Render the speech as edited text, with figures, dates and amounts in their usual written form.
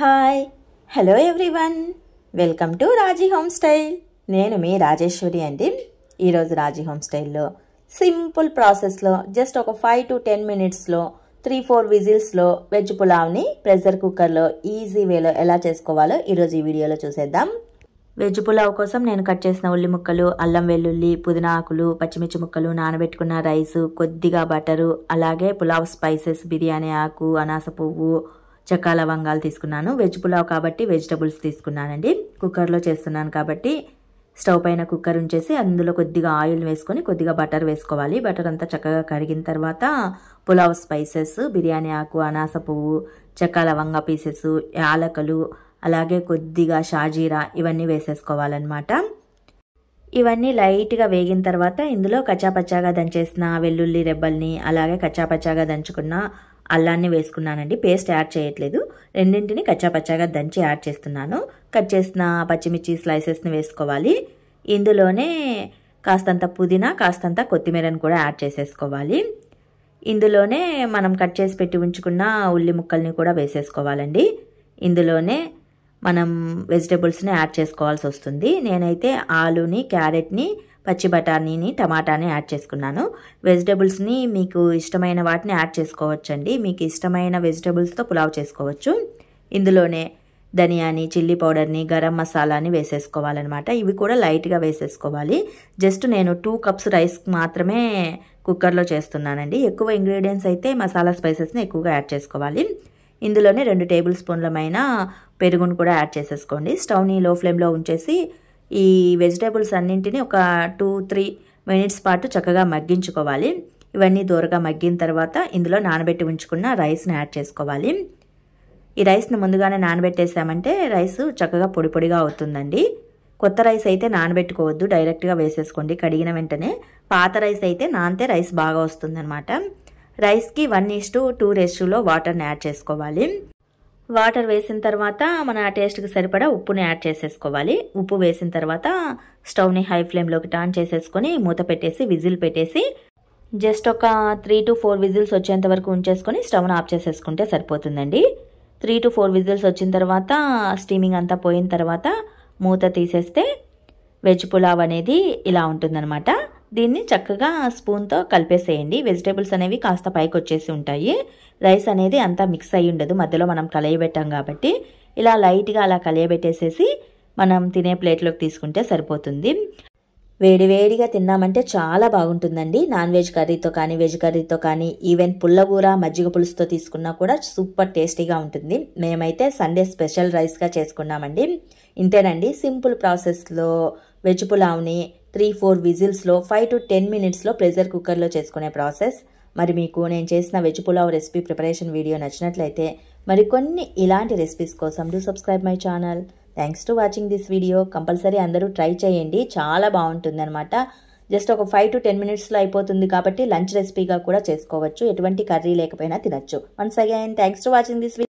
Hi hello everyone welcome to Raji home style. నేను మీ రాజేశ్వరి అండి. ఈరోజు రాజీ హోమ్ స్టైల్లో సింపుల్ ప్రాసెస్లో జస్ట్ ఒక 5 to 10 మినిట్స్లో 3-4 విజిల్స్లో వెజ్ పులావ్ని ప్రెషర్ కుక్కర్లో ఈజీ వేలో ఎలా చేసుకోవాలో ఈరోజు ఈ వీడియోలో చూసేద్దాం. వెజ్ పులావ్ కోసం నేను కట్ చేసిన ఉల్లి ముక్కలు, అల్లం వెల్లుల్లి, పుదీనా ఆకులు, పచ్చిమిర్చి ముక్కలు, నానబెట్టుకున్న రైసు, కొద్దిగా బటరు, అలాగే పులావ్ స్పైసెస్, బిర్యానీ ఆకు, అనాస పువ్వు, చెక్క లవంగాలు తీసుకున్నాను. వెజ్ పులావ్ కాబట్టి వెజిటబుల్స్ తీసుకున్నానండి. కుక్కర్లో చేస్తున్నాను కాబట్టి స్టవ్ పైన కుక్కర్ ఉంచేసి అందులో కొద్దిగా ఆయిల్ వేసుకొని కొద్దిగా బటర్ వేసుకోవాలి. బటర్ అంతా చక్కగా కరిగిన తర్వాత పులావ్ స్పైసెస్, బిర్యానీ ఆకు, అనాస పువ్వు, చెక్క లవంగా పీసెస్, యాలకులు, అలాగే కొద్దిగా షాజీరా ఇవన్నీ వేసేసుకోవాలన్నమాట. ఇవన్నీ లైట్గా వేగిన తర్వాత ఇందులో కచ్చాపచ్చాగా దంచేసిన వెల్లుల్లి రెబ్బల్ని, అలాగే కచ్చాపచ్చాగా దంచుకున్న అల్లాన్ని వేసుకున్నానండి. పేస్ట్ యాడ్ చేయట్లేదు, రెండింటిని కచ్చాపచ్చాగా దంచి యాడ్ చేస్తున్నాను. కట్ చేసిన పచ్చిమిర్చి స్లైసెస్ని వేసుకోవాలి. ఇందులోనే కాస్తంత పుదీనా, కాస్తంత కొత్తిమీరని కూడా యాడ్ చేసేసుకోవాలి. ఇందులోనే మనం కట్ చేసి పెట్టి ఉంచుకున్న ఉల్లి ముక్కల్ని కూడా వేసేసుకోవాలండి. ఇందులోనే మనం వెజిటబుల్స్ని యాడ్ చేసుకోవాల్సి వస్తుంది. నేనైతే ఆలుని, క్యారెట్ని, పచ్చి బఠానీని, టమాటాని యాడ్ చేసుకున్నాను. వెజిటబుల్స్ని మీకు ఇష్టమైన వాటిని యాడ్ చేసుకోవచ్చండి. మీకు ఇష్టమైన వెజిటబుల్స్తో పులావ్ చేసుకోవచ్చు. ఇందులోనే ధనియాని, చిల్లీ పౌడర్ని, గరం మసాలాని వేసేసుకోవాలన్నమాట. ఇవి కూడా లైట్గా వేసేసుకోవాలి. జస్ట్ నేను 2 cups రైస్ మాత్రమే కుక్కర్లో చేస్తున్నానండి. ఎక్కువ ఇంగ్రీడియంట్స్ అయితే మసాలా స్పైసెస్ని ఎక్కువగా యాడ్ చేసుకోవాలి. ఇందులోనే 2 టేబుల్ స్పూన్లమైన పెరుగును కూడా యాడ్ చేసేసుకోండి. స్టవ్ని లో ఫ్లేమ్లో ఉంచేసి ఈ వెజిటేబుల్స్ అన్నింటినీ ఒక 2-3 మినిట్స్ పాటు చక్కగా మగ్గించుకోవాలి. ఇవన్నీ దూరగా మగ్గిన తర్వాత ఇందులో నానబెట్టి ఉంచుకున్న రైస్ని యాడ్ చేసుకోవాలి. ఈ రైస్ని ముందుగానే నానబెట్టేసామంటే రైస్ చక్కగా పొడి పొడిగా అవుతుందండి. కొత్త రైస్ అయితే నానబెట్టుకోవద్దు, డైరెక్ట్గా వేసేసుకోండి కడిగిన వెంటనే. పాత రైస్ అయితే నానితే రైస్ బాగా వస్తుందన్నమాట. రైస్కి 1:2 రేషియోలో వాటర్ని యాడ్ చేసుకోవాలి. వాటర్ వేసిన తర్వాత మన టేస్ట్కి సరిపడా ఉప్పుని యాడ్ చేసేసుకోవాలి. ఉప్పు వేసిన తర్వాత స్టవ్ని హై ఫ్లేమ్లోకి టర్న్ చేసేసుకొని మూత పెట్టేసి విజిల్ పెట్టేసి జస్ట్ ఒక 3 to 4 విజిల్స్ వచ్చేంత వరకు ఉంచేసుకొని స్టవ్ని ఆఫ్ చేసేసుకుంటే సరిపోతుందండి. 3 to 4 విజిల్స్ వచ్చిన తర్వాత స్టీమింగ్ అంతా పోయిన తర్వాత మూత తీసేస్తే వెజ్ పులావ్ అనేది ఇలా ఉంటుందన్నమాట. దీన్ని చక్కగా స్పూన్తో కలిపేసేయండి. వెజిటేబుల్స్ అనేవి కాస్త పైకి వచ్చేసి ఉంటాయి. రైస్ అనేది అంతా మిక్స్ అయ్యి ఉండదు, మధ్యలో మనం కలయబెట్టాం కాబట్టి ఇలా లైట్గా అలా కలయబెట్టేసేసి మనం తినే ప్లేట్లోకి తీసుకుంటే సరిపోతుంది. వేడివేడిగా తిన్నామంటే చాలా బాగుంటుందండి. నాన్ వెజ్ కర్రీతో కానీ, వెజ్ కర్రీతో కానీ, ఈవెన్ పుల్లగూర, మజ్జిగ పులుసుతో తీసుకున్నా కూడా సూపర్ టేస్టీగా ఉంటుంది. మేమైతే సండే స్పెషల్ రైస్గా చేసుకున్నామండి. ఇంతేనండి, సింపుల్ ప్రాసెస్లో వెజ్ పులావ్ని 3-4 విజిల్స్లో 5 to 10 మినిట్స్లో ప్రెషర్ కుక్కర్లో చేసుకునే ప్రాసెస్. మరి మీకు నేను చేసిన veg pulao recipe preparation video నచ్చినట్లయితే మరికొన్ని ఇలాంటి రెసిపీస్ కోసం do subscribe my channel. Thanks to watching this video. Compulsory అందరూ ట్రై చేయండి, చాలా బాగుంటుంది అనమాట. జస్ట్ ఒక 5 to 10 మినిట్స్లో అయిపోతుంది కాబట్టి లంచ్ రెసిపీగా కూడా చేసుకోవచ్చు. ఎటువంటి కర్రీ లేకపోయినా తినచ్చు. Once again thanks to watching this video.